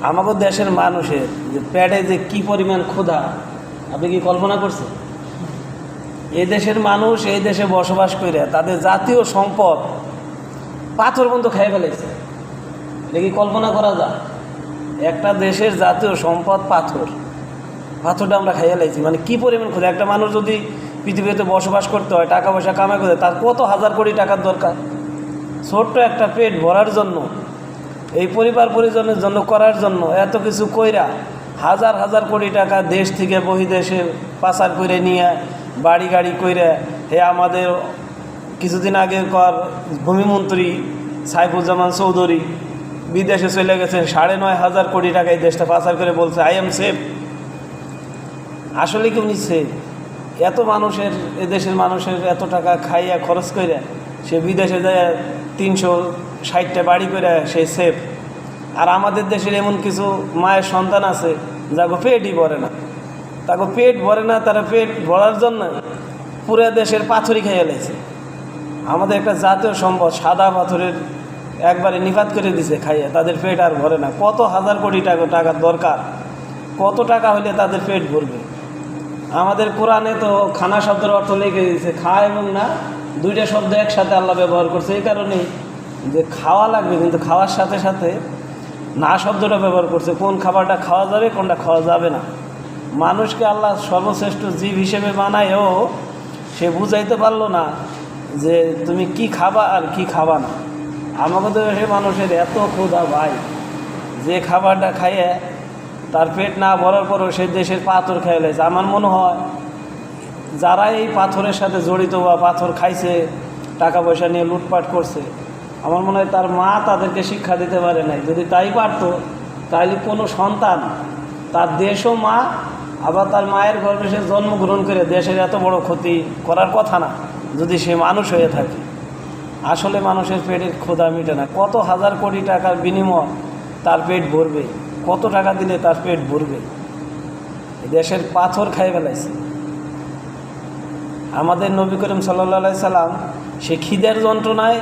আমাদের দেশের মানুষের যে পেটে যে কি পরিমাণ ক্ষুধা আপনি কি কল্পনা করছেন? এই দেশের মানুষ এই দেশে বসবাস করে তাদের জাতীয় সম্পদ পাথর পর্যন্ত খেয়ে ফেলেছে। এটা কি কল্পনা করা যায়? একটা দেশের জাতীয় সম্পদ পাথরটা আমরা খাইয়ে লাইছি। মানে কি পরিমাণ ক্ষুধা! একটা মানুষ যদি পৃথিবীতে বসবাস করতে হয়, টাকা পয়সা কামাই করতে, তার কত হাজার কোটি টাকার দরকার ছোট্ট একটা পেট ভরার জন্য, এই পরিবার পরিজনের জন্য করার জন্য এত কিছু কইরা হাজার হাজার কোটি টাকা দেশ থেকে বহির্দেশে পাচার করে নিয়ে বাড়ি গাড়ি কইরা আমাদের কিছুদিন আগের ভূমিমন্ত্রী সাইফুজ্জামান চৌধুরী বিদেশে চলে গেছেন ৯,৫০০ কোটি টাকা এই দেশটা পাচার করে বলছে আই এম সেফ। আসলে কি উনি সেফ? এত মানুষের এদেশের মানুষের এত টাকা খাইয়া খরচ করে সে বিদেশে যায় ৩৬০টা বাড়ি করে সে সেফ। আর আমাদের দেশের এমন কিছু মায়ের সন্তান আছে যাকে পেটই ভরে না, তারা পেট ভরার জন্য পুরো দেশের পাথরই খেয়ে এলেছে। আমাদের একটা জাতীয় সম্পদ সাদা পাথরের একবারে নিপাত করে দিছে খাইয়ে, তাদের পেট আর ভরে না। কত হাজার কোটি টাকার দরকার, কত টাকা হইলে তাদের পেট ভরবে? আমাদের কোরআনে তো খানা শব্দের অর্থ লিখে দিয়েছে খা এবং না, দুইটা শব্দ একসাথে আল্লাহ ব্যবহার করছে। এই কারণেই যে খাওয়া লাগবে, কিন্তু খাওয়ার সাথে সাথে না শব্দটা ব্যবহার করছে। কোন খাবারটা খাওয়া যাবে, কোনটা খাওয়া যাবে না। মানুষকে আল্লাহ সর্বশ্রেষ্ঠ জীব হিসেবে বানায়ও সে বুঝাইতে পারলো না যে তুমি কি খাবা আর কি খাবা না। আমাদের দেশে মানুষের এত ক্ষুধা ভাই, যে খাবারটা খাইয়ে তার পেট না ভরার পরও সে দেশের পাথর খেয়ে লেছে। আমার মনে হয় যারা এই পাথরের সাথে জড়িত বা পাথর খাইছে, টাকা পয়সা নিয়ে লুটপাট করছে, আমার মনে হয় তার মা তাদেরকে শিক্ষা দিতে পারে নাই। যদি তাই পারতো তাহলে কোনো সন্তান তার দেশও মা, আবার তার মায়ের গর্ভে সে জন্মগ্রহণ করে দেশের এত বড় ক্ষতি করার কথা না যদি সে মানুষ হয়ে থাকে। আসলে মানুষের পেটের ক্ষুধা মিটে না। কত হাজার কোটি টাকার বিনিময় তার পেট ভরবে? কত টাকা দিলে তার পেট ভরবে? দেশের পাথর খাই ফেলাইছে। আমাদের নবী করিম সাল্লাল্লাহু সাল্লাম সে খিদের যন্ত্রণায়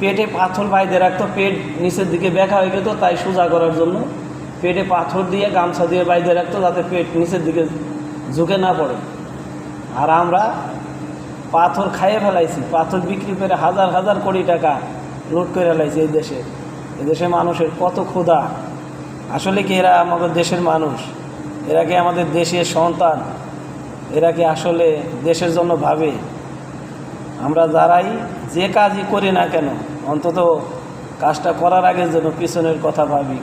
পেটে পাথর বাইধে রাখতো, পেট নিচের দিকে ব্যাকা হয়ে যেত, তাই সোজা করার জন্য পেটে পাথর দিয়ে গামছা দিয়ে বাইধে রাখতো যাতে পেট নিচের দিকে ঝুঁকে না পড়ে। আর আমরা পাথর খাইয়ে ফেলাইছি, পাথর বিক্রি করে হাজার হাজার কোটি টাকা লুট করে ফেলাইছি। এই দেশে মানুষের কত ক্ষুধা! আসলে কি এরা আমাদের দেশের মানুষ? এরা কি আমাদের দেশের সন্তান? এরা কি আসলে দেশের জন্য ভাবে? আমরা যারাই যে কাজই করি না কেন, অন্তত কাজটা করার আগে যেন পিছনের কথা ভাবি।